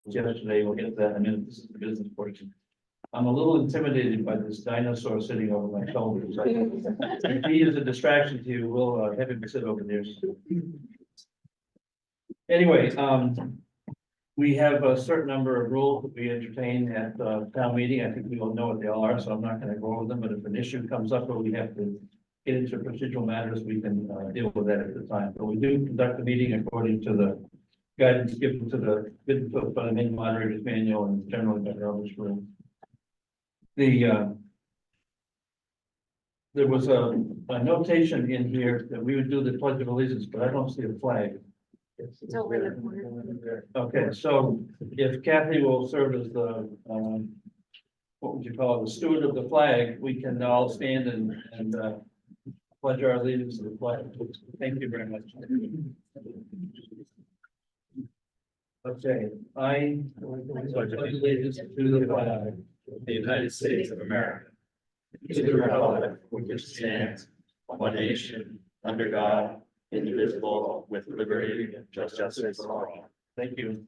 yesterday. We'll get to that in a minute. This is the business portion. I'm a little intimidated by this dinosaur sitting over my shoulders. If he is a distraction to you, we'll have him sit over there. Anyway, we have a certain number of rules that we entertain at town meeting. I think we all know what they all are, so I'm not going to go over them. But if an issue comes up where we have to get into procedural matters, we can deal with that at the time. But we do conduct the meeting according to the guidance given to the by the main moderator's manual and generally by the Robert's rule. There was a notation in here that we would do the Pledge of Allegiance, but I don't see a flag. It's over in the corner. Okay, so if Kathy will serve as the, what would you call it, the steward of the flag, we can all stand and pledge our allegiance to the flag. Thank you very much. Okay, I pledge allegiance to the flag of The United States of America, to the republic which stands one nation under God, indivisible, with liberty and justice for all. Thank you.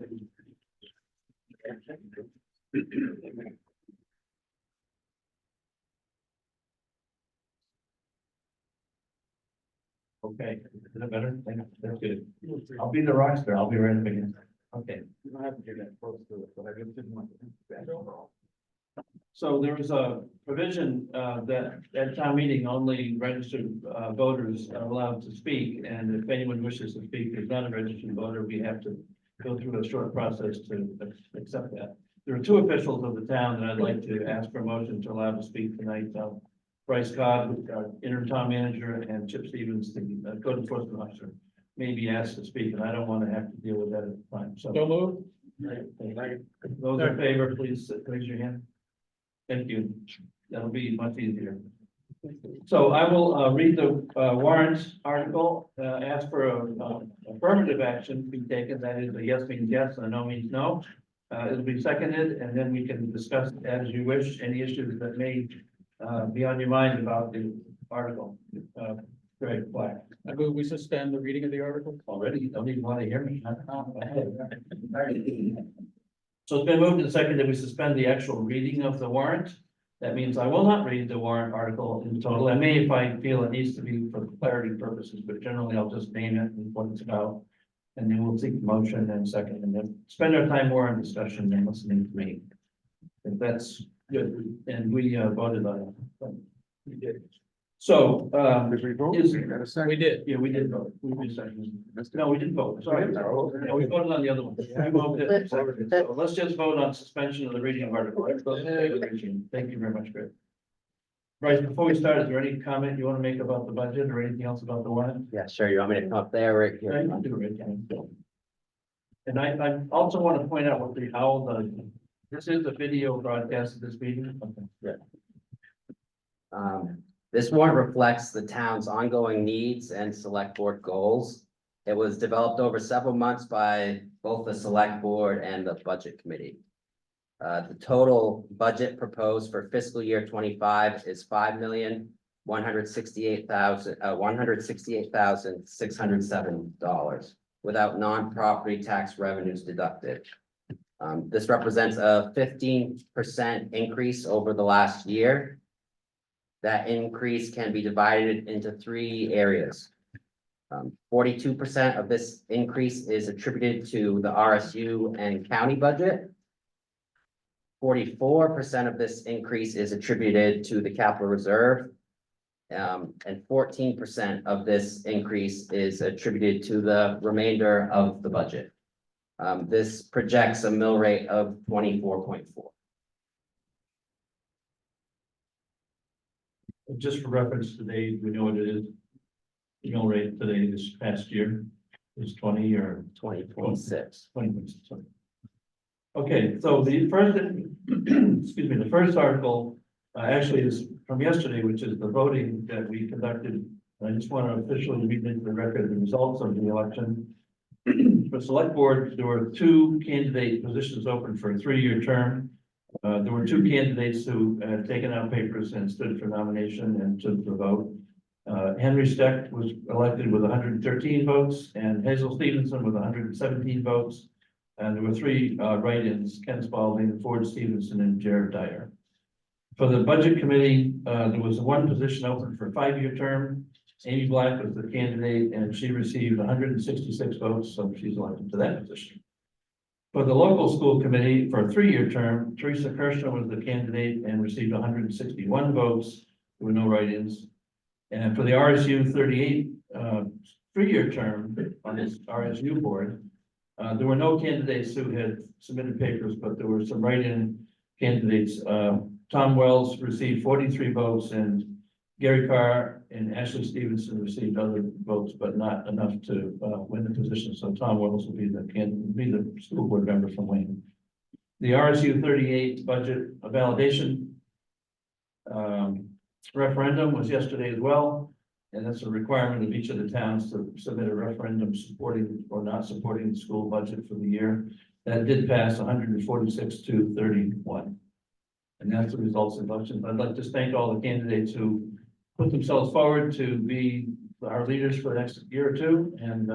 Okay, is that better? That's good. I'll be the rock star. I'll be right up again. Okay. You don't have to do that close to it, but I just didn't want to. So there was a provision that at town meeting, only registered voters are allowed to speak. And if anyone wishes to speak, who's not a registered voter, we have to go through a short process to accept that. There are two officials of the town that I'd like to ask for a motion to allow to speak tonight. Bryce Cobb, our interim town manager, and Chip Stevens, the code enforcement officer, may be asked to speak, and I don't want to have to deal with that at the time. So move. those in favor, please raise your hand. Thank you. That'll be much easier. So I will read the warrant article, ask for a affirmative action to be taken. That is, a yes means yes and a no means no. It'll be seconded, and then we can discuss as you wish any issues that may be on your mind about the article. Greg Black. I move we suspend the reading of the article. Already, you don't even want to hear me. So it's been moved and seconded that we suspend the actual reading of the warrant. That means I will not read the warrant article in total. I may if I feel it needs to be for clarity purposes, but generally I'll just name it and what it's about. And then we'll take the motion and second, and then spend our time more on discussion than listening to me. If that's good, and we voted on it. We did. So, Did we vote? We did. yeah, we did vote. We did second. No, we didn't vote. Sorry. No, we voted on the other one. We voted second. So let's just vote on suspension of the reading of article. Thank you very much, Greg. Bryce, before we start, is there any comment you want to make about the budget or anything else about the warrant? Yeah, sure. You want me to come up there right Yeah, here? you can do it, Ken. And I also want to point out what the owl does. This is a video broadcast of this meeting. Okay. This warrant reflects the town's ongoing needs and select board goals. It was developed over several months by both the select board and the budget committee. The total budget proposed for fiscal year 25 is $168,607 without non-property tax revenues deducted. This represents a 15% increase over the last year. That increase can be divided into three areas. 42% of this increase is attributed to the RSU and county budget. 44% of this increase is attributed to the capital reserve. And 14% of this increase is attributed to the remainder of the budget. This projects a mill rate of 24.4. Just for reference today, we know what it is. The mill rate today this past year is 20 or 20.6. 20. Okay, so the first, excuse me, the first article actually is from yesterday, which is the voting that we conducted. I just want to officially read into the record the results of the election. For select board, there were two candidate positions open for a 3-year term. There were two candidates who had taken out papers and stood for nomination and stood for vote. Henry Steck was elected with 113 votes and Hazel Stevenson with 117 votes. And there were three write-ins, Ken Spalding, Ford Stevenson, and Jared Dyer. For the budget committee, there was one position open for a 5-year term. Amy Black was the candidate, and she received 166 votes, so she's elected to that position. For the local school committee, for a 3-year term, Teresa Kirshner was the candidate and received 161 votes. There were no write-ins. And for the RSU 38 3-year term on this RSU board, there were no candidates who had submitted papers, but there were some write-in candidates. Tom Wells received 43 votes, and Gary Carr and Ashley Stevenson received other votes, but not enough to win the position. So Tom Wells will be the candidate, be the school board member from Wayne. The RSU 38 budget validation referendum was yesterday as well. And that's a requirement of each of the towns to submit a referendum supporting or not supporting the school budget for the year. That did pass 146 to 31. And that's the results of the elections. I'd like to thank all the candidates who put themselves forward to be our leaders for the next year or two. And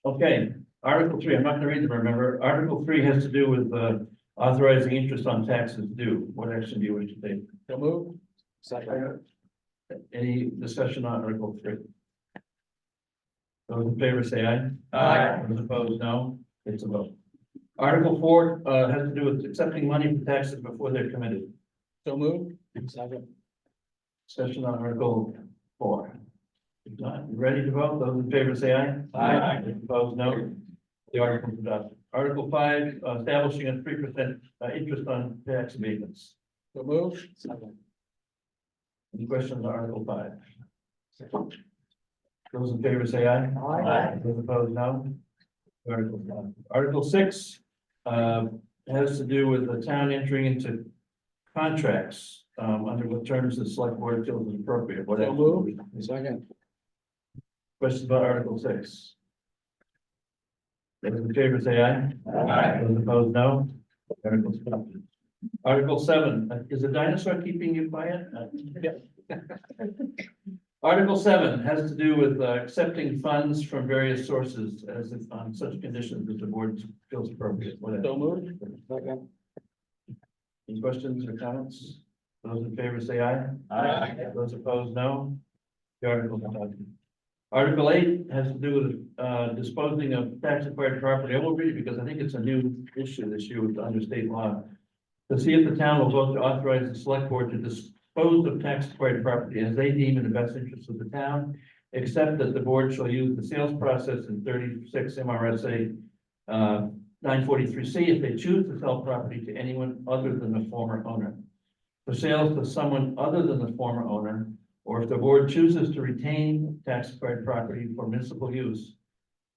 okay, Article 3, I'm not going to read them, remember. Article 3 has to do with authorizing interest on taxes due. What action do you wish to take? So move. Second. Any discussion on Article 3? Those in favor say aye. Aye. Those opposed, no. It's a vote. Article 4 has to do with accepting money for taxes before they're committed. So move. Second. Discussion on Article 4. If not, ready to vote? Those in favor say aye. Aye. Those opposed, no. The article is adopted. Article 5, establishing a 3% interest on tax abatements. So move. Second. Any questions on Article 5? Those in favor say aye. Aye. Those opposed, no. Article 5. Article 6 has to do with the town entering into contracts under what terms the select board feels is appropriate. What So action? moved. Second. Questions about Article 6? Those in favor say aye. Aye. Those opposed, no. Article adopted. Article 7, is the dinosaur keeping you quiet? Article 7 has to do with accepting funds from various sources as if on such conditions as the board feels appropriate. What So moved. Second. Any questions or comments? Those in favor say aye. Aye. Those opposed, no. The article is adopted. Article 8 has to do with disposing of tax acquired property. I will read it because I think it's a new issue this year under state law. To see if the town will vote to authorize the select board to dispose of tax acquired property as they deem in the best interest of the town, except that the board shall use the sales process in 36 MRSA 943C if they choose to sell property to anyone other than the former owner. For sales to someone other than the former owner, or if the board chooses to retain tax acquired property for municipal use,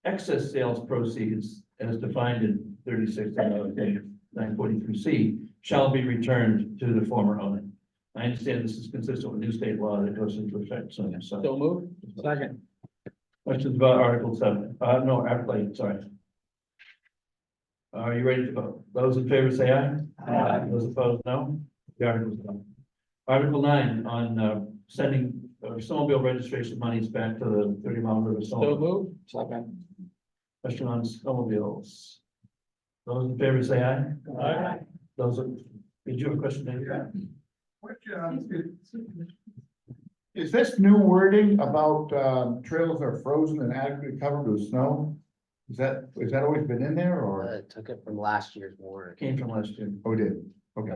excess sales proceeds as defined in 36 MRSA 943C shall be returned to the former owner. I understand this is consistent with new state law that goes into effect soon, so. So moved. Second. Questions about Article 7? No, Article 8, sorry. Are you ready to vote? Those in favor say aye. Aye. Those opposed, no. The article is done. Article 9 on sending snowmobile registration monies back to the 30 Mile River. So moved. Second. Question on snowmobiles. Those in favor say aye. Aye. Those, did you have a question, David? Is this new wording about trails are frozen and adequately covered with snow? Has that always been in there or? Took it from last year's warrant. Came from last year. Oh, it did, okay.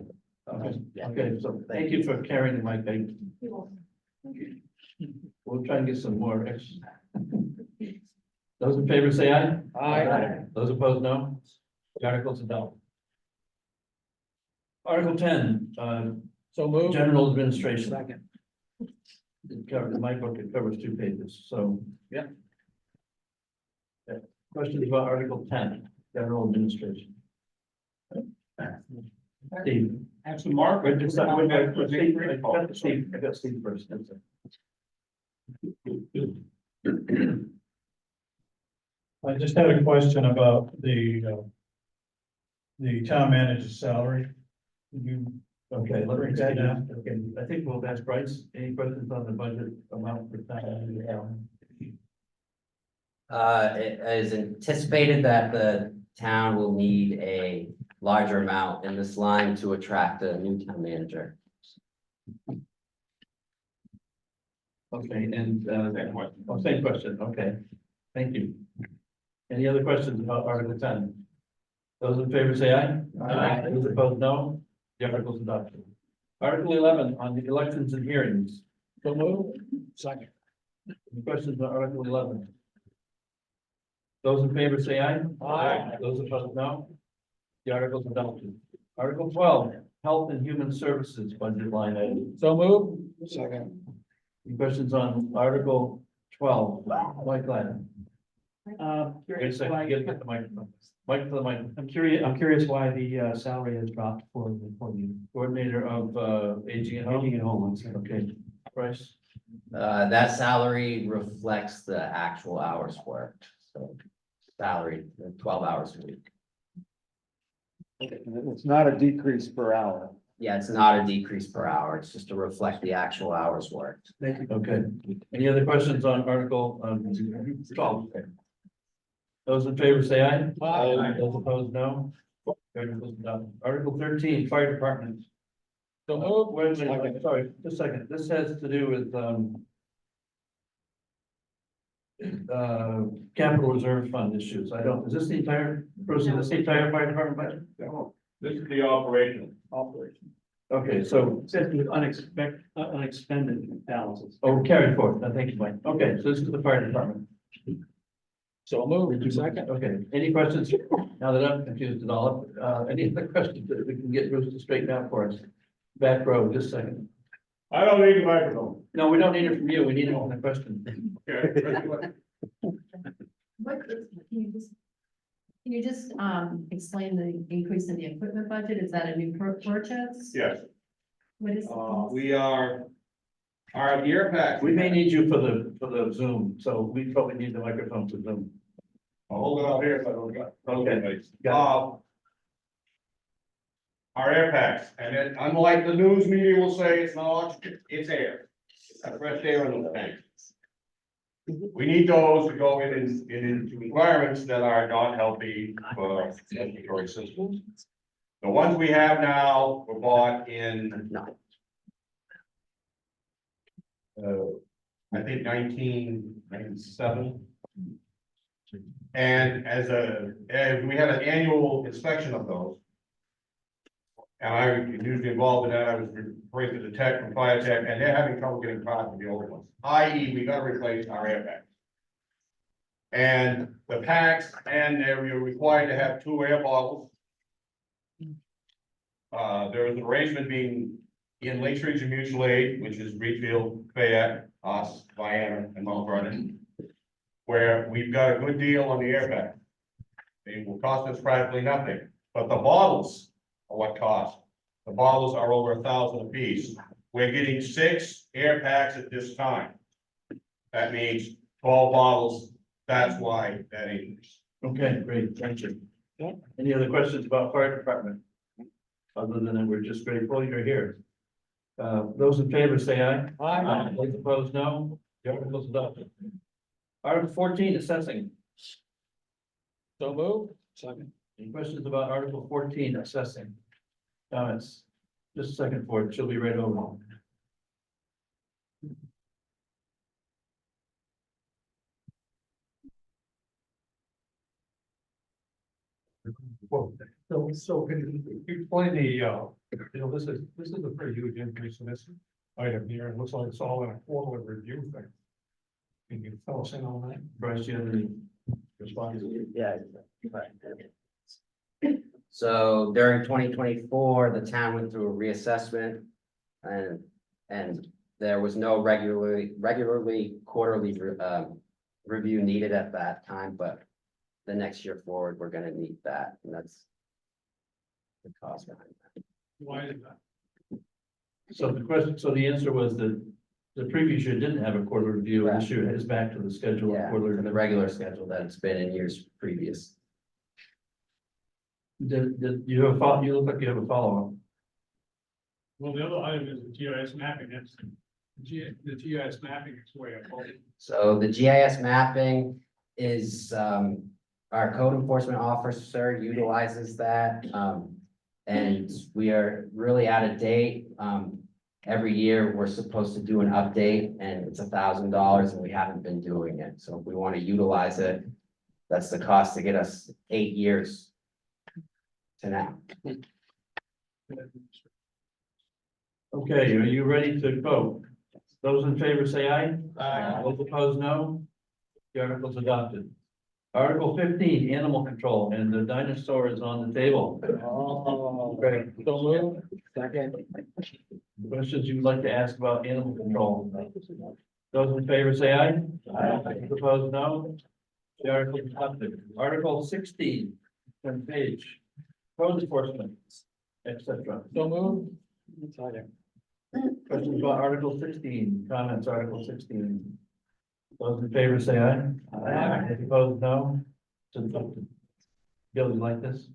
Okay, Yeah. okay, so thank you for carrying the mic. We'll try and get some more. Those in favor say aye. Aye. Those opposed, no. The article's adopted. Article 10, So moved. general administration. Second. It covers, in my book, it covers 2 pages, so. Yeah. Yeah. Questions about Article 10, general administration? Steve. Actually, Mark. Wait, just a second, I got Steve first. That's it. I just had a question about the town manager's salary. Can you Okay, let me ask, okay, I think we'll ask Bryce, any questions on the budget amount for town? It is anticipated that the town will need a larger amount in this line to attract a new town manager. Okay, and, same question, okay, thank you. Any other questions about Article 10? Those in favor say aye. Aye. Those opposed, no. The article is adopted. Article 11 on the elections and hearings. So move. Second. Any questions on Article 11? Those in favor say aye. Aye. Those opposed, no. The article is adopted. Article 12, Health and Human Services budget line item. So move. Second. Any questions on Article 12? Mike Glenn. Wait a Curious second, why, you gotta get the microphone. Mike to the mic. I'm curious why the salary has dropped for the Coordinator of Aging at aging Home. at home ones. Okay, Bryce. That salary reflects the actual hours worked, so salary, 12 hours a week. It's not a decrease per hour. Yeah, it's not a decrease per hour, it's just to reflect the actual hours worked. Okay, any other questions on Article 12? Those in favor say aye. Aye. Those opposed, no. Article's adopted. Article 13, Fire Department. So move. Wait a minute, sorry, just a second, this has to do with capital reserve fund issues, I don't, is this the entire, is this the entire fire department budget? This is the operation. Operation. Okay, so, It says with unexpended balances. oh, carried forward, thank you, Mike, okay, so this is the fire department. So move. Second. Okay, any questions, now that I'm confused at all, any other questions that we can get Bruce to straighten out for us? Back row, just a second. I don't need a microphone. No, we don't need it from you, we need it on the question. What is, can you just, explain the increase in the equipment budget? Is that a new purchase? Yes, What is? we are, our gear pack. We may need you for the Zoom, so we probably need the microphone for Zoom. I'll hold it up here so I don't get. Okay. Got Our air packs, and then unlike the news media will say, it's not oxygen, it's air. It's got fresh air in those tanks. We need those to go into environments that are not healthy for respiratory systems. The ones we have now were bought in, No, I think 1997. And as we had an annual inspection of those. And I was usually involved in that, I was referring to the tech and fire tech, and they're having trouble getting parts with the old ones, i.e. we gotta replace our air packs. And the packs, and they're required to have 2 air bottles. There is an arrangement being in Lakes Region Mutual Aid, which is Reedfield, Fayette, us, Vienna, and Mount Vernon, where we've got a good deal on the air pack. They will cost us practically nothing, but the bottles are what cost. The bottles are over 1,000 apiece. We're getting 6 air packs at this time. That means 12 bottles. That's why that increase. Okay, great, thank you. Any other questions about fire department? Other than that, we're just grateful you're here. Those in favor say aye. Aye. Those opposed, no. The article is adopted. Article 14, assessing. So move. Second. Any questions about Article 14, assessing? Comments? Just a second for it, she'll be right over. So can you explain this is a pretty huge increase in this item here. It looks like it's all in a quarterly review thing. Can you fill us in on that? Bryce, do you have any response? yeah. So during 2024, the town went through a reassessment. And there was no regularly quarterly review needed at that time, but the next year forward, we're gonna need that, and that's the cost behind that. Why is that? So the question, so the answer was that the previous year didn't have a quarter review, and this year is back to the schedule. of Yeah, quarterly for the regular schedule that it's been in years previous. Did you have a follow, you look like you have a follow-up. Well, the other item is the GIS mapping, that's the GIS mapping is way up. So the GIS mapping is, our code enforcement officer utilizes that. And we are really out of date. Every year, we're supposed to do an update and it's $1,000 and we haven't been doing it. So if we want to utilize it, that's the cost to get us 8 years to now. Okay, are you ready to vote? Those in favor say aye. Aye. Those opposed, no. The article's adopted. Article 15, animal control, and the dinosaur is on the table. Greg, So move. Second. questions you'd like to ask about animal control? Those in favor say aye. Those opposed, no. The article is adopted. Article 16, on page, code enforcement, etc. So move. Second. Questions about Article 16, comments, Article 16. Those in favor say aye. Those opposed, no. It's adopted. Bill, you like this?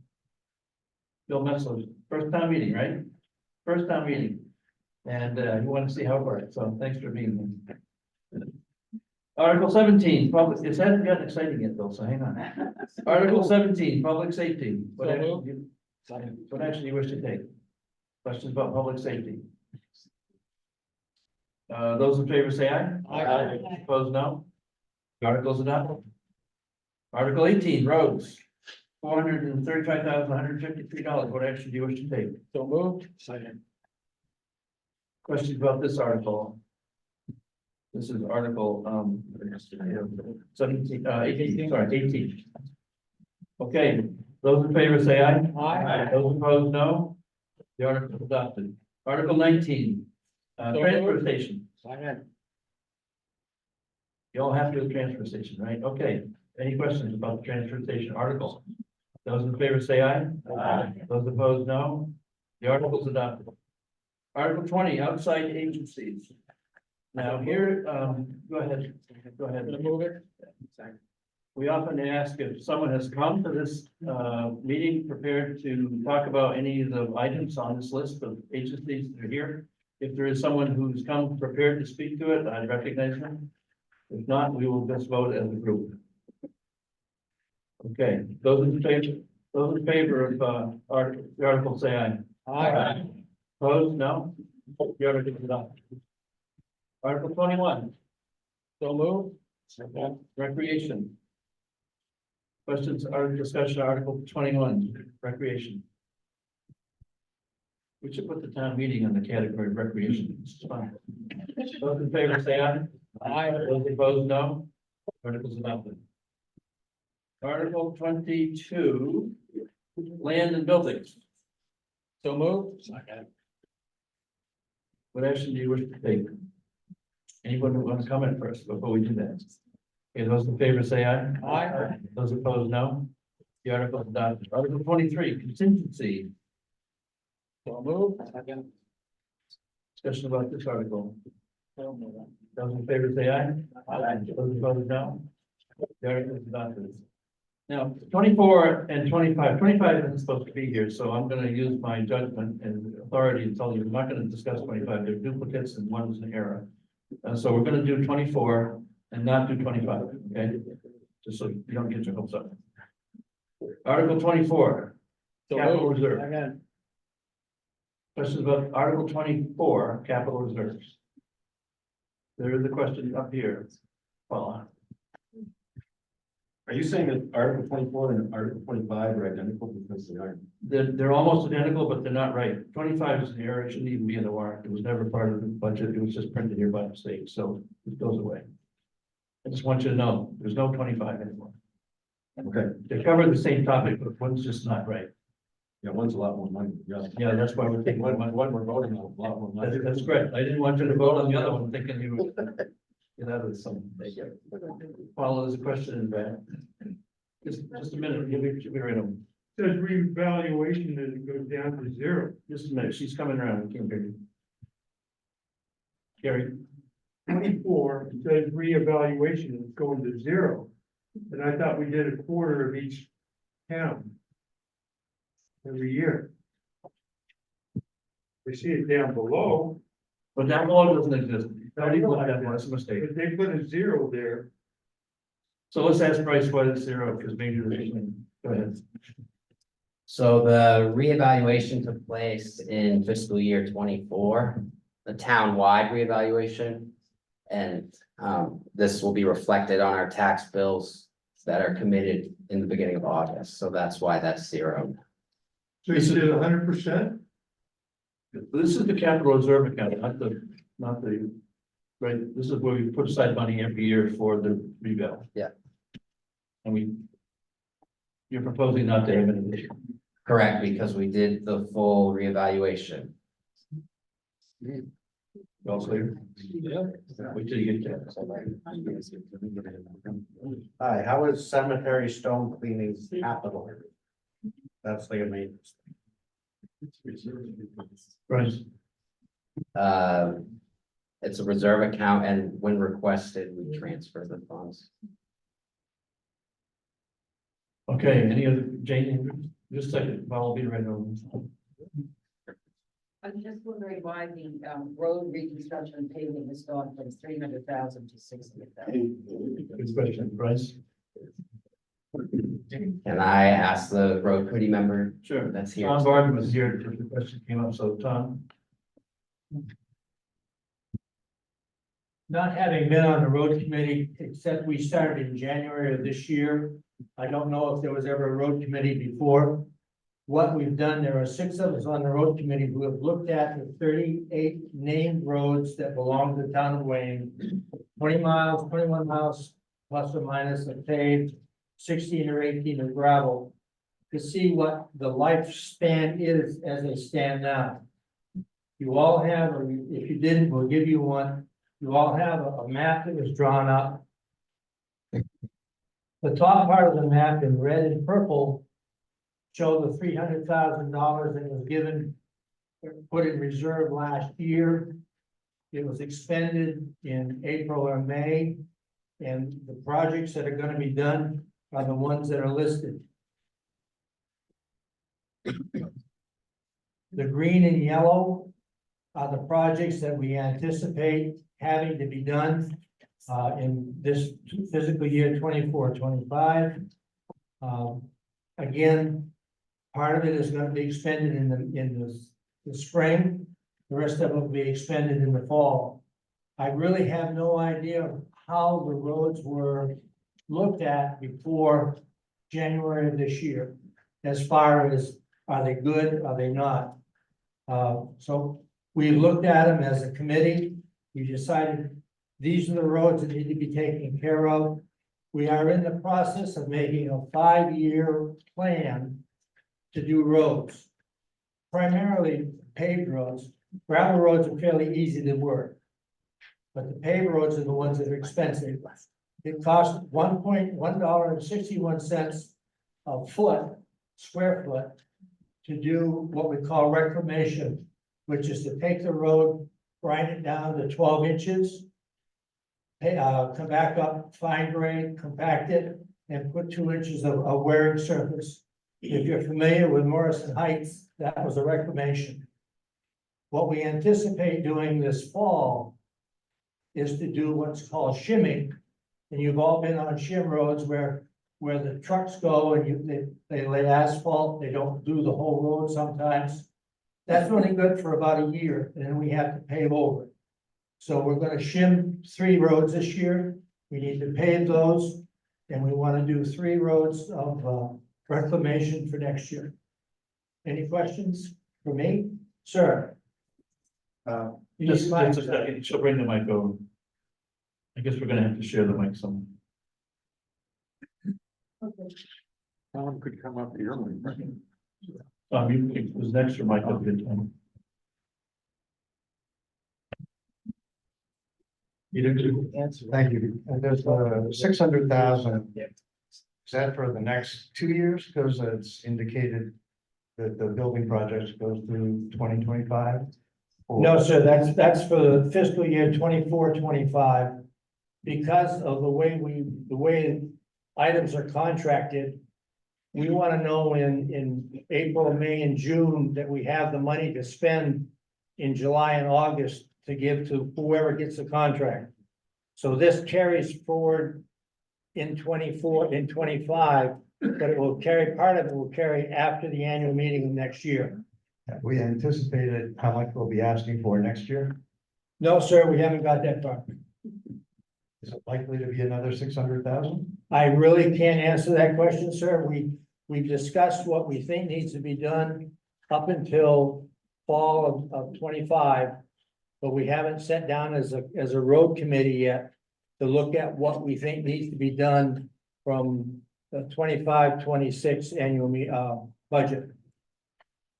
Bill Messler, first time meeting, right? First time meeting. And you want to see how it works, so thanks for being here. Article 17, public, it hasn't gotten exciting yet, Bill, so hang on. Article 17, public safety. What So action moved. what action do you wish to take? Questions about public safety? Those in favor say aye. Aye. Opposed, no. The article's adopted. Article 18, roads, $435,153. What action do you wish to take? So moved. Second. Questions about this article? This is article, 17, 18, sorry, 18. Okay, those in favor say aye. Aye. Those opposed, no. The article is adopted. Article 19, So transfer moved. station. Second. You all have to do the transfer station, right? Okay, any questions about the transfer station article? Those in favor say aye. Those opposed, no. The article is adopted. Article 20, outside agencies. Now here, go ahead, go ahead. Move it. We often ask if someone has come to this meeting prepared to talk about any of the items on this list of agencies that are here. If there is someone who's come prepared to speak to it, I recognize them. If not, we will just vote as a group. Okay, those in favor of the article say aye. Aye. Opposed, no? The article is adopted. Article 21, So move. Second. recreation. Questions or discussion, Article 21, recreation. We should put the town meeting on the category of recreation. It's fine. Those in favor say aye. Aye. Those opposed, no. Article's adopted. Article 22, land and buildings. So move. Second. What action do you wish to take? Anyone who wants to comment first before we do that? Okay, those in favor say aye. Aye. Those opposed, no. The article is adopted. Article 23, contingency. So move. Second. Discussion about this article. Those in favor say aye. Those opposed, no. The article is adopted. Now, 24 and 25. 25 isn't supposed to be here, so I'm gonna use my judgment and authority to tell you, I'm not gonna discuss 25. They're duplicates and one is an error. So we're gonna do 24 and not do 25, okay? Just so you don't get your hopes up. Article 24, So capital moved. reserve. Second. Questions about Article 24, capital reserves. There is a question up here. Paula. Are you saying that Article 24 and Article 25 are identical because they aren't? They're almost identical, but they're not right. 25 is an error. It shouldn't even be in the warrant. It was never part of the budget. It was just printed here by mistake, so it goes away. I just want you to know, there's no 25 anymore. Okay, They cover the same topic, but one's just not right. yeah, one's a lot more money. Yeah. Yeah, that's why we're taking One, one. one we're voting on, a lot more money. That's correct. I didn't want you to vote on the other one thinking you would get out of this. Paula, there's a question in there. Just a minute, you'll be right on. Says revaluation that it goes down to zero. Just a minute, she's coming around. We can't hear you. Gary, 24, it says reevaluation is going to zero. And I thought we did a quarter of each town every year. We see it down below, But that law doesn't exist. Nobody put that one, it's a mistake. but they put a zero there. So let's ask Bryce why it's zero, because maybe go ahead. So the reevaluation took place in fiscal year 24, the town-wide reevaluation. And this will be reflected on our tax bills that are committed in the beginning of August, so that's why that's zero. So you did 100%? This is the capital reserve account, not the, right, this is where we put aside money every year for the revale. Yeah. And you're proposing not to have it this year. Correct, because we did the full reevaluation. All clear? Yeah. Wait till you get there. Hi, how is cemetery stone cleaning capital? That's the main. Bryce, It's a reserve account, and when requested, we transfer the funds. okay, any other, Jane, just a second, I'll be right over. I'm just wondering why the road reconstruction and paving has gone from 300,000 to 600,000. Good question, Bryce. And I asked the road committee member Sure. that's here. Tom Barton was here, if the question came up, so Tom. Not having been on the road committee, except we started in January of this year. I don't know if there was ever a road committee before. What we've done, there are 6 of us on the road committee who have looked at the 38 named roads that belong to the town of Wayne. 20 miles, 21 miles, plus or minus of paved, 16 or 18 of gravel. To see what the lifespan is as they stand now. You all have, or if you didn't, we'll give you one. You all have a map that was drawn up. The top part of the map in red and purple show the $300,000 that was given, put in reserve last year. It was expended in April or May, and the projects that are gonna be done are the ones that are listed. The green and yellow are the projects that we anticipate having to be done in this fiscal year 24-25. Again, part of it is going to be expended in the spring. The rest of it will be expended in the fall. I really have no idea how the roads were looked at before January of this year. As far as, are they good, are they not? So we looked at them as a committee. We decided these are the roads that need to be taken care of. We are in the process of making a 5-year plan to do roads. Primarily paved roads. Gravel roads are fairly easy to work. But the paved roads are the ones that are expensive. It costs $1.61 a foot, square foot, to do what we call reclamation, which is to take the road, grind it down to 12 inches. Come back up, fine grain, compact it, and put 2 inches of wearing surface. If you're familiar with Morrison Heights, that was a reclamation. What we anticipate doing this fall is to do what's called shimming. And you've all been on shim roads where the trucks go and they lay asphalt, they don't do the whole road sometimes. That's only good for about a year, and then we have to pave over it. So we're gonna shim 3 roads this year. We need to pave those, and we wanna do 3 roads of reclamation for next year. Any questions for me? Sir? You need Just the mic, a sir. second, she'll bring the mic over. I guess we're gonna have to share the mic some. Tom could come up here. You, it was next to mic up here, Tom. You didn't answer. Thank you. And there's 600,000. Is that for the next 2 years? Because it's indicated that the building project goes through 2025? No, sir, that's for the fiscal year 24-25. Because of the way items are contracted, we want to know in April, May, and June that we have the money to spend in July and August to give to whoever gets the contract. So this carries forward in 24, in 25, but it will carry, part of it will carry after the annual meeting of next year. Have we anticipated how much we'll be asking for next year? No, sir, we haven't got that far. Is it likely to be another 600,000? I really can't answer that question, sir. We've discussed what we think needs to be done up until fall of 25. But we haven't sat down as a road committee yet to look at what we think needs to be done from the 25-26 annual budget.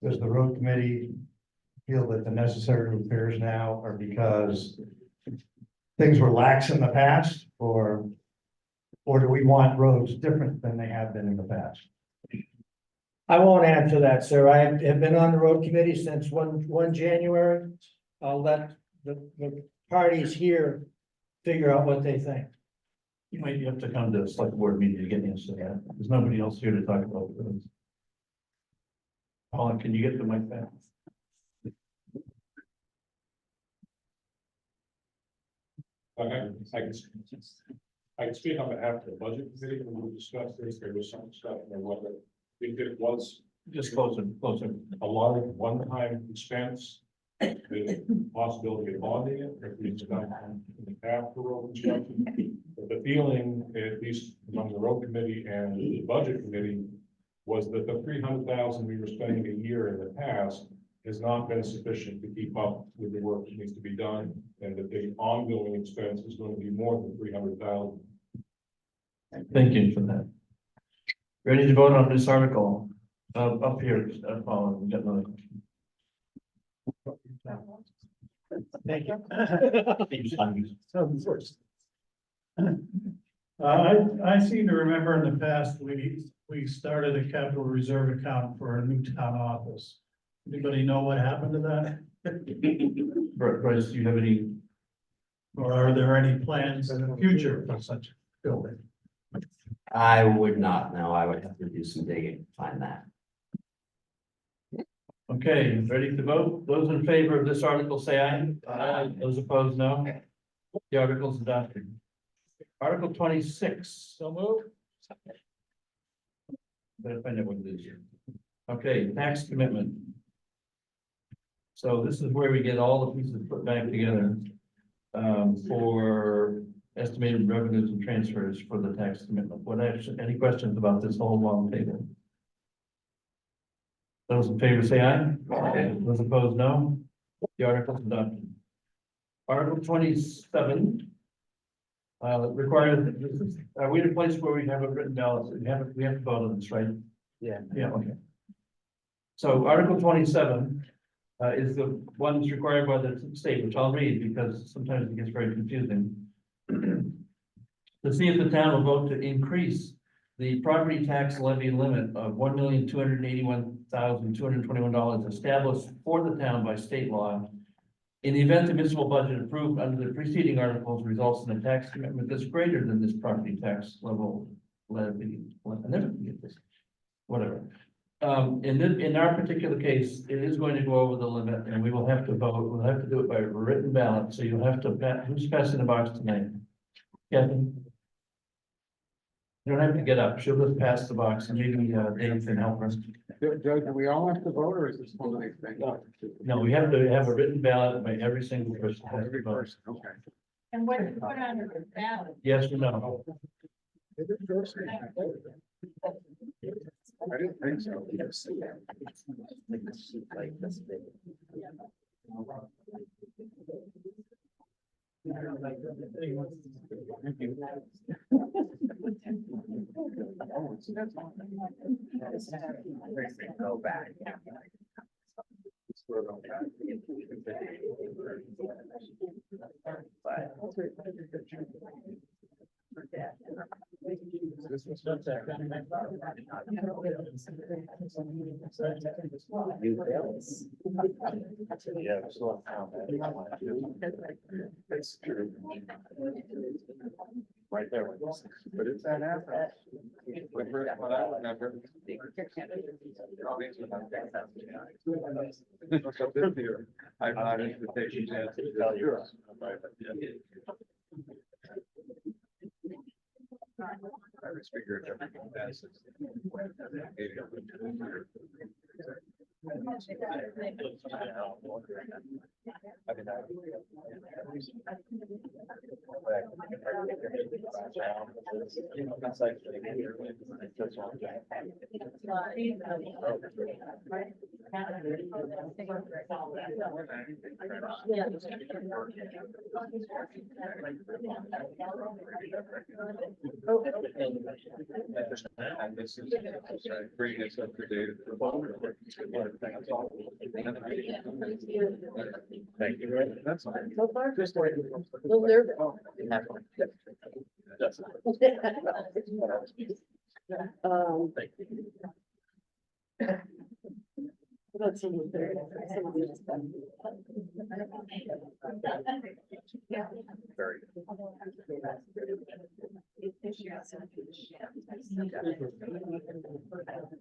Does the road committee feel that the necessary repairs now are because things were lax in the past, or do we want roads different than they have been in the past? I won't answer that, sir. I have been on the road committee since one January. I'll let the parties here figure out what they think. You might have to come to a select board meeting to get answer to that. There's nobody else here to talk about this. Paul, can you get the mic back? I can speak on behalf of the budget committee when we discussed this, there was some stuff in there, whether we did was Just closer. a lot of one-time expense. The possibility of bonding it, if we done in the past for road construction. But the feeling, at least among the road committee and the budget committee, was that the 300,000 we were spending a year in the past has not been sufficient to keep up with the work that needs to be done, and that the ongoing expense is going to be more than 300,000. Thank you for that. Ready to vote on this article? Up here, Paul, we got another question. Thank you. I seem to remember in the past, we started a capital reserve account for a new town office. Anybody know what happened to that? Bryce, do you have any? Or are there any plans in the future for such a building? I would not know. I would have to do some digging to find that. Okay, ready to vote? Those in favor of this article, say aye. Aye. Those opposed, no. The article is adopted. Article 26. So moved. Better find out what it is here. Okay, tax commitment. So this is where we get all the pieces put back together for estimated revenues and transfers for the tax commitment. Any questions about this whole long table? Those in favor say aye. Aye. Those opposed, no. The article is adopted. Article 27. Requires, are we at a place where we have a written ballot? We have to vote on this, right? Yeah. Yeah, okay. So Article 27 is the one that's required by the state, which I'll read because sometimes it gets very confusing. To see if the town will vote to increase the property tax levy limit of $1,281,221 established for the town by state law. In the event the municipal budget approved under the preceding articles results in a tax commitment that's greater than this property tax levy. I never forget this. Whatever. In our particular case, it is going to go over the limit and we will have to vote. We'll have to do it by written ballot. So you'll have to, who's passing the box tonight? Kevin? You don't have to get up. She'll just pass the box and maybe Dave can help us. Doug, do we all have to vote, or is this one nice thing? No, we have to have a written ballot by every single person. has to Every vote. person, okay. And what you put on the ballot? Yes or no? I didn't think so. Like this big. Go back. But It's true. Right there. But it's that after. What I remember. I bought invitations to tell you. I was figuring everything passes. And this is bringing us up to date. Thank you. That's fine. So far, just a little nervous. About some of the- some of the stuff. Very.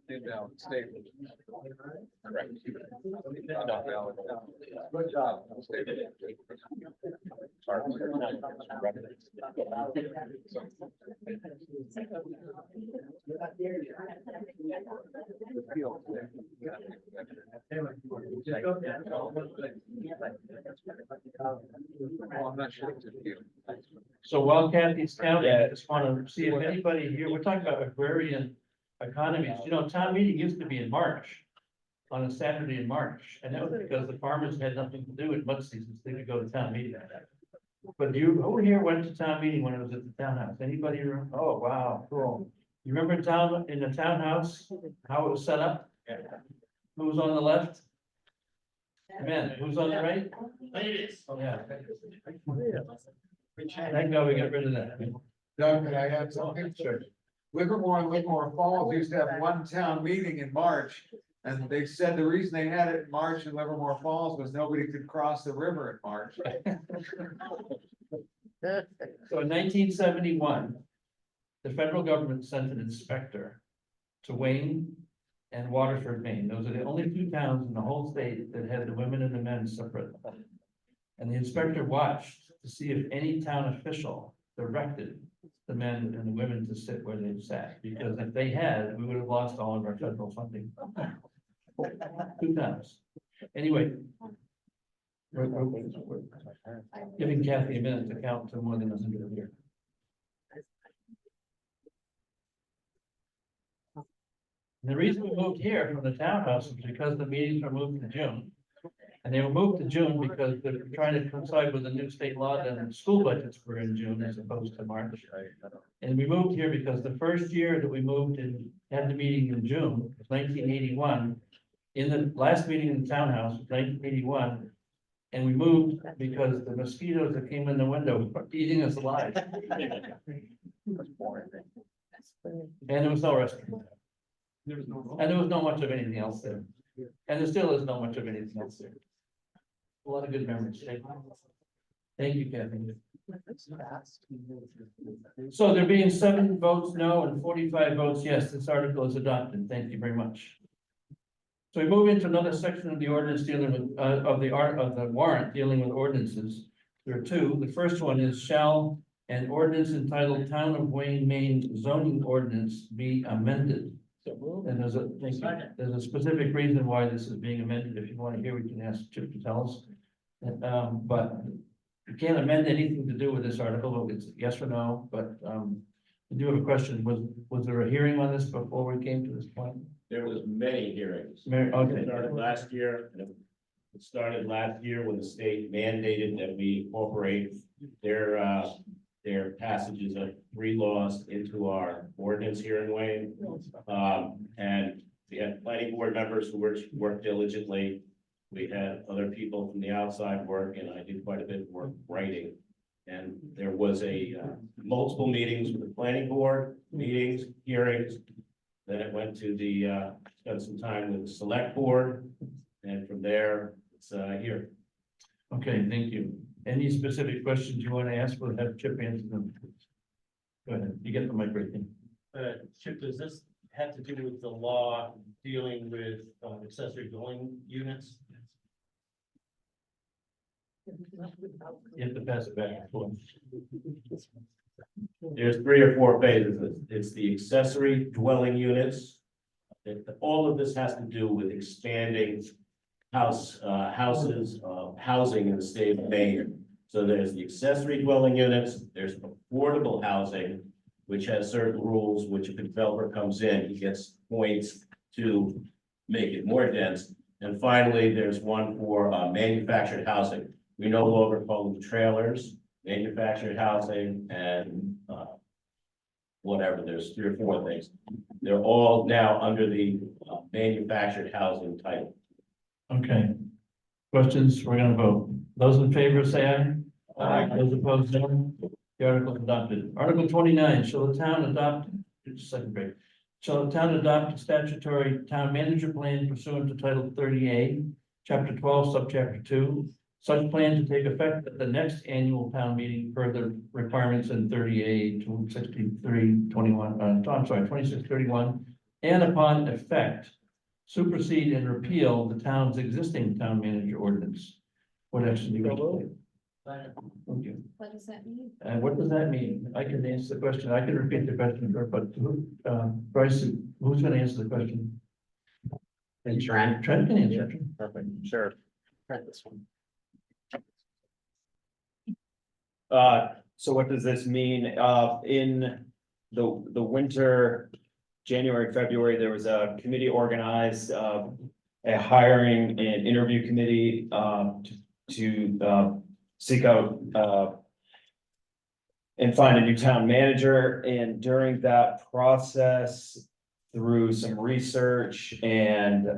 Leave down, stable. Correct. Not valid. Good job. Stable. Well, I'm not sure. So while Kathy's counting, I just want to see if anybody here, we're talking about agrarian economies. You know, town meeting used to be in March. On a Saturday in March, and that was because the farmers had nothing to do with mud seasons, they could go to town meeting. But who here went to town meeting when it was at the townhouse? Anybody? Oh, wow, cool. You remember in the townhouse, how it was set up? Who was on the left? Men, who's on the right? Ladies. Oh, yeah. Thank God we got rid of that. Doug, can I add something? Sure. Livermore and Livermore Falls used to have one town meeting in March. And they said the reason they had it in March in Livermore Falls was nobody could cross the river in March. So in 1971, the federal government sent an inspector to Wayne and Waterford, Maine. Those are the only two towns in the whole state that had the women and the men separate. And the inspector watched to see if any town official directed the men and the women to sit where they sat, because if they had, we would have lost all of our federal funding. 2 times. Anyway. We're giving Kathy a minute to count to more than 100 here. The reason we moved here from the townhouse is because the meetings were moved to June. And they were moved to June because they're trying to coincide with the new state law that the school budgets were in June as opposed to March. And we moved here because the first year that we moved and had the meeting in June, was 1981. In the last meeting in the townhouse, was 1981. And we moved because the mosquitoes that came in the window were eating us alive. And there was no restroom. And there was not much of anything else there. And there still is not much of anything else there. A lot of good memories. Thank you, Kathy. So there being 7 votes no and 45 votes yes, this article is adopted. Thank you very much. So we move into another section of the ordinance dealing with, of the warrant dealing with ordinances. There are 2. The first one is shall an ordinance entitled Town of Wayne, Maine zoning ordinance be amended. And there's a specific reason why this is being amended. If you want to hear, we can ask Chip to tell us. But you can't amend anything to do with this article, it's yes or no, but I do have a question. Was there a hearing on this before we came to this point? There was many hearings. Okay. It started last year, and it started last year when the state mandated that we incorporate their passages of 3 laws into our ordinance here in Wayne. And we had planning board members who worked diligently. We had other people from the outside work, and I did quite a bit of work writing. And there was multiple meetings with the planning board, meetings, hearings. Then it went to the, spent some time with the select board, and from there, it's, here. Okay, thank you. Any specific questions you want to ask, we'll have Chip answer them. Go ahead, you get the mic right there. Chip, does this have to do with the law dealing with accessory dwelling units? You have to pass it back and forth. There's 3 or 4 phases. It's the accessory dwelling units. All of this has to do with expanding houses, housing in the state of Maine. So there's the accessory dwelling units, there's affordable housing, which has certain rules, which if a developer comes in, he gets points to make it more dense. And finally, there's one for manufactured housing. We no longer call them trailers, manufactured housing, and whatever, there's 3 or 4 things. They're all now under the manufactured housing title. Okay. Questions? We're gonna vote. Those in favor, say aye. Aye. Those opposed, no. The article is adopted. Article 29, shall the town adopt, it's second grade. Shall the town adopt a statutory town manager plan pursuant to Title 30A, Chapter 12, Subchapter 2? Such plan to take effect at the next annual town meeting per the requirements in 30A to 6321, I'm sorry, 2631, and upon effect, supersede and repeal the town's existing town manager ordinance. What action do you wish to take? Thank you. What does that mean? And what does that mean? I can answer the question. I can repeat the question, but who, Bryce, who's gonna answer the question? And Trent, Trent can answer. it. perfect, sure. Trent, this one. So what does this mean? In the winter, January, February, there was a committee organized, a hiring and interview committee, to seek out, and find a new town manager. And during that process, through some research and,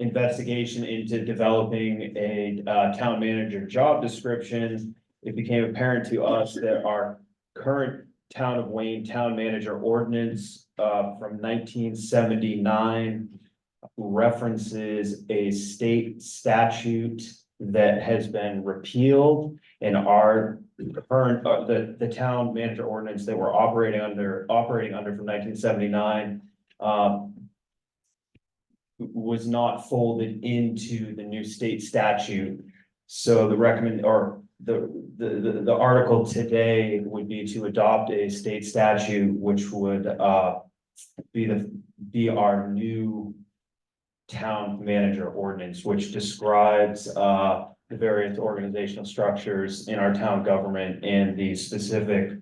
investigation into developing a, town manager job description, it became apparent to us that our current Town of Wayne Town Manager Ordinance from 1979 references a state statute that has been repealed, and our current the Town Manager Ordinance that we're operating under from 1979 was not folded into the new state statute. So the article today would be to adopt a state statute, which would be our new town manager ordinance, which describes the various organizational structures in our town government and the specific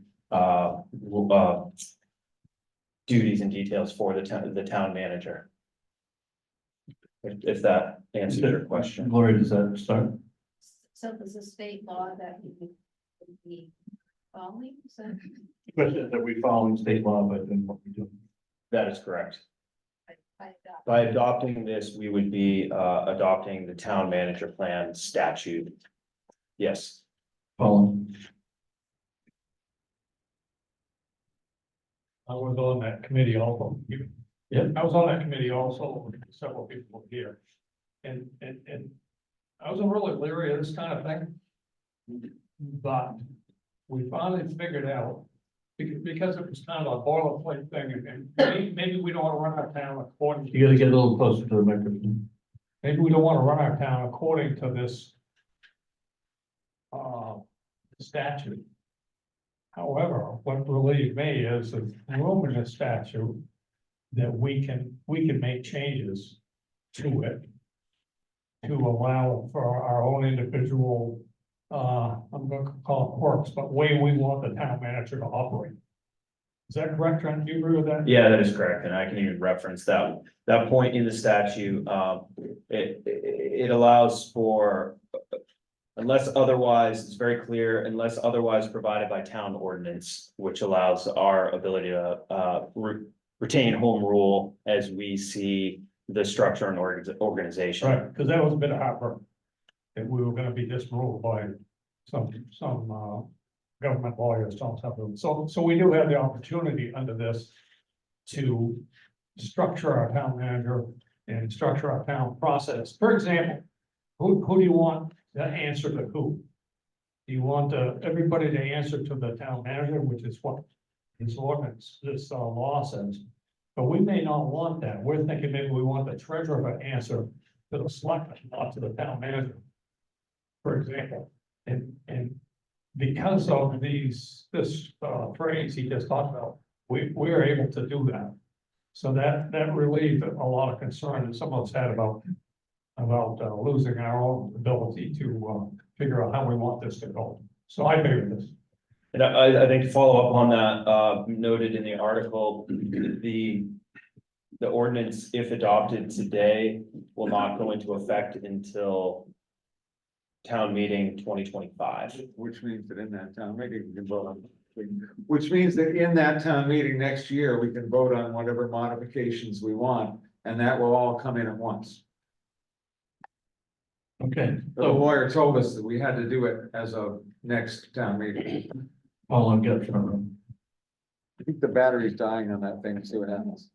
duties and details for the town manager. If that answers your question. Gloria, does that start? So there's a state law that we would be following, so. The question is, are we following state law by doing what we do? That is correct. by By adopting this, we would be adopting the town manager plan statute. Yes. Following. I was on that committee also. Yeah. I was on that committee also, several people here. And I was really leery of this kind of thing. But we finally figured out, because it was kind of a boilerplate thing, and maybe we don't want to run our town according to. You gotta get a little closer to the microphone. Maybe we don't want to run our town according to this statute. However, what relieved me is the room in the statute that we can make changes to it to allow for our own individual, I'm gonna call it quirks, but way we want the town manager to operate. Is that correct, Trent? Do you agree with that? Yeah, that is correct, and I can even reference that point in the statute. It allows for, unless otherwise, it's very clear, unless otherwise provided by town ordinance, which allows our ability to retain home rule as we see the structure and organization. Right, because that was a bit of heartburn. That we were gonna be disruled by some government lawyers, some stuff. So we do have the opportunity under this to structure our town manager and structure our town process. For example, who do you want to answer to who? Do you want everybody to answer to the town manager, which is what this ordinance, this law says? But we may not want that. We're thinking maybe we want the treasurer to answer to the selectmen, not to the town manager. For example, and because of this phrase he just talked about, we are able to do that. So that relieved a lot of concern that some of us had about losing our own ability to figure out how we want this to go. So I favor this. And I think to follow up on that, noted in the article, the ordinance, if adopted today, will not go into effect until town meeting 2025. Which means that in that town meeting, we can vote on. Which means that in that town meeting next year, we can vote on whatever modifications we want, and that will all come in at once. Okay, The lawyer told us that we had to do it as of next town meeting. all I've got from I think the battery's dying on that thing, see what happens.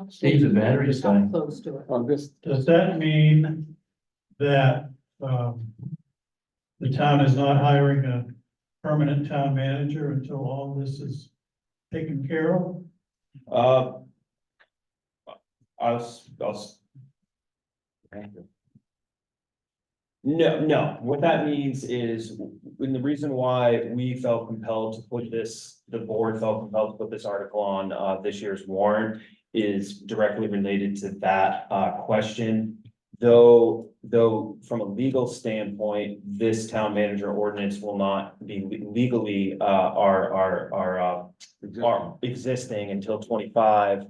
Steve, the battery's dying. Close to it. On this, Does that mean that, the town is not hiring a permanent town manager until all this is taken care of? No, what that means is, when the reason why we felt compelled to put this, the board felt compelled to put this article on, this year's warrant is directly related to that, question. Though from a legal standpoint, this town manager ordinance will not be legally, are existing until 25.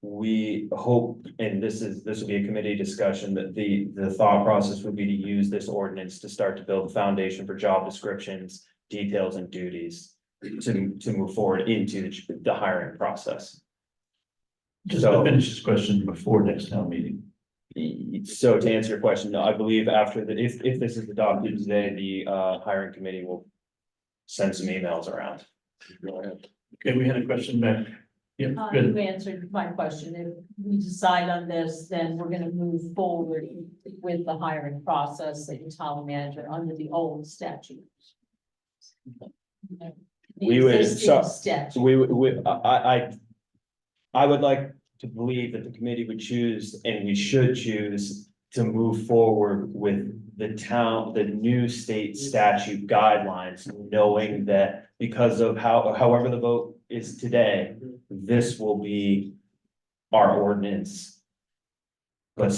We hope, and this will be a committee discussion, that the thought process would be to use this ordinance to start to build a foundation for job descriptions, details and duties to move forward into the hiring process. Just to finish this question before next town meeting. So to answer your question, no, I believe after if this is adopted today, the hiring committee will send some emails around. go ahead. Okay, we had a question back. Yep, good. You answered my question. If we decide on this, then we're gonna move forward with the hiring process that the town manager under the old statute. The We would- existing so- statute. I would like to believe that the committee would choose, and we should choose, to move forward with the new state statute guidelines, knowing that because of however the vote is today, this will be our ordinance. But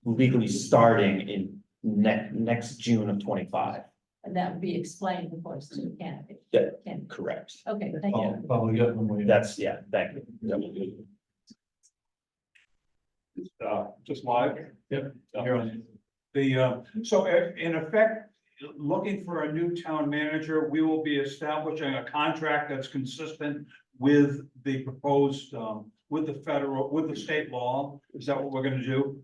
legally starting in next June of 25. And that would be explained, of course, to the candidate. Yeah. Candidate. Correct. Okay, thank you. Follow you up one way. Thank you. Just live. Yep, you're on. So in effect, looking for a new town manager, we will be establishing a contract that's consistent with the proposed, with the state law. Is that what we're gonna do?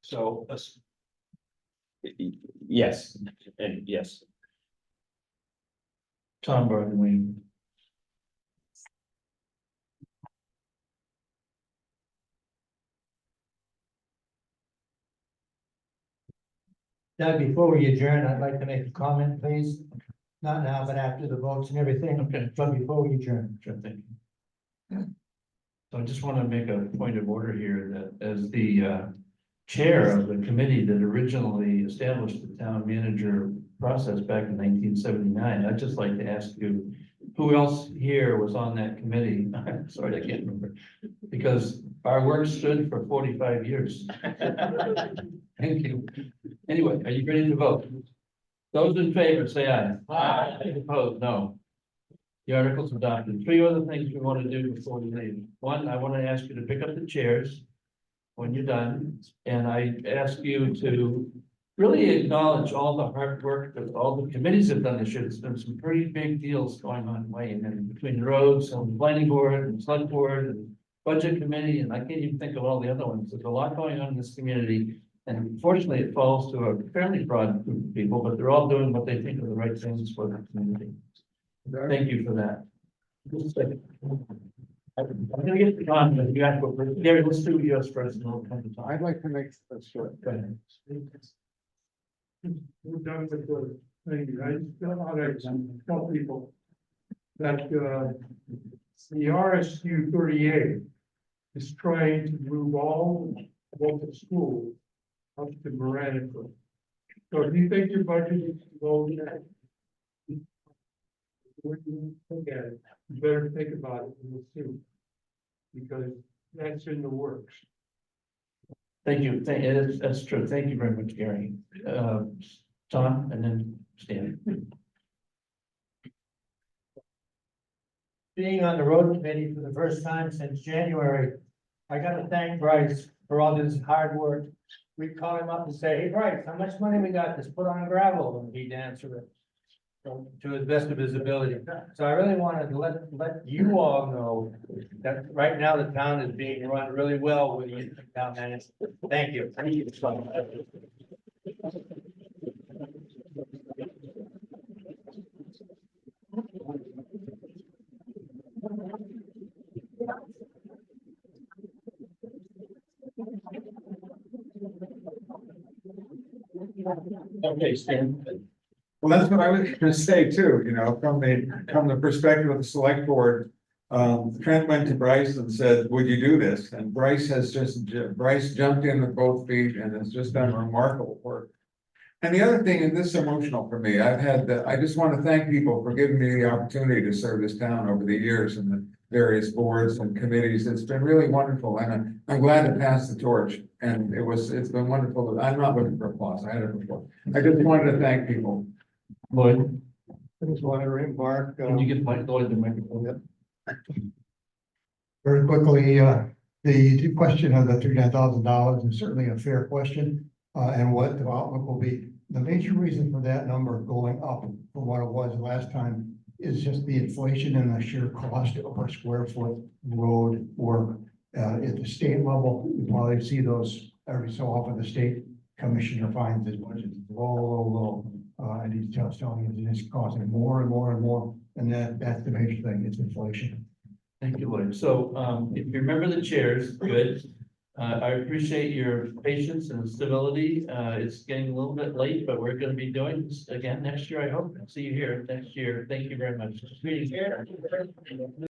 So that's, Yes, and yes. Tom Barton. Doug, before we adjourn, I'd like to make a comment, please. Not now, but after the votes and everything. Okay. But before we adjourn. Sure, thank you. So I just want to make a point of order here that as the chair of the committee that originally established the town manager process back in 1979, I'd just like to ask you, who else here was on that committee? I'm sorry, I can't remember, because our work stood for 45 years. Thank you. Anyway, are you ready to vote? Those in favor, say aye. Aye. Opposed, no. The article's adopted. Three other things we want to do before we leave. One, I want to ask you to pick up the chairs when you're done, and I ask you to really acknowledge all the hard work that all the committees have done this year. There's been some pretty big deals going on in Wayne, and between the roads and planning board and select board and budget committee, and I can't even think of all the other ones. There's a lot going on in this community. And fortunately, it falls to a fairly broad group of people, but they're all doing what they think are the right things for the community. Thank you for that. Just a second. I'm gonna get to Don, but you have to, go- Gary, let's do yours first and then we'll come to Tom. I'd like to make a short. Go ahead. We're done with the thing, I still want to tell people that, the RSU 38 is trying to move all local schools up to Maranico. So if you think your budget is low, when you look at it, you better think about it and we'll see. Because that's in the works. Thank you, that's true, thank you very much, Gary. Tom, and then Stan. Being on the road committee for the first time since January, I gotta thank Bryce for all this hard work. We call him up and say, hey Bryce, how much money we got to put on gravel? And he'd answer it. So, to his best of his ability. So I really wanted to let you all know that right now the town is being run really well with the town manager. Thank you. Okay, Stan. Well, that's what I was gonna say too, from the perspective of the select board. Trent went to Bryce and said, would you do this? And Bryce jumped in with both feet and has just done remarkable work. And the other thing, and this is emotional for me, I just want to thank people for giving me the opportunity to serve this town over the years and the various boards and committees. It's been really wonderful and I'm glad to pass the torch. And it's been wonderful. I'm not looking for applause. I had it before. I just wanted to thank people. Lloyd, I just wanted to remark, can you get Mike Lloyd the microphone? very quickly, the question of the $39,000 is certainly a fair question, and what the outlook will be. The major reason for that number going up from what it was last time is just the inflation and the sheer cost of a square foot road work. At the state level, you probably see those every so often. The state commissioner finds his budget is low. And he's just telling you it's costing more and more and more. And that's the major thing, it's inflation. Thank you, Lloyd. So, if you remember the chairs, good. I appreciate your patience and civility. It's getting a little bit late, but we're gonna be doing this again next year, I hope. See you here next year. Thank you very much. Meeting here.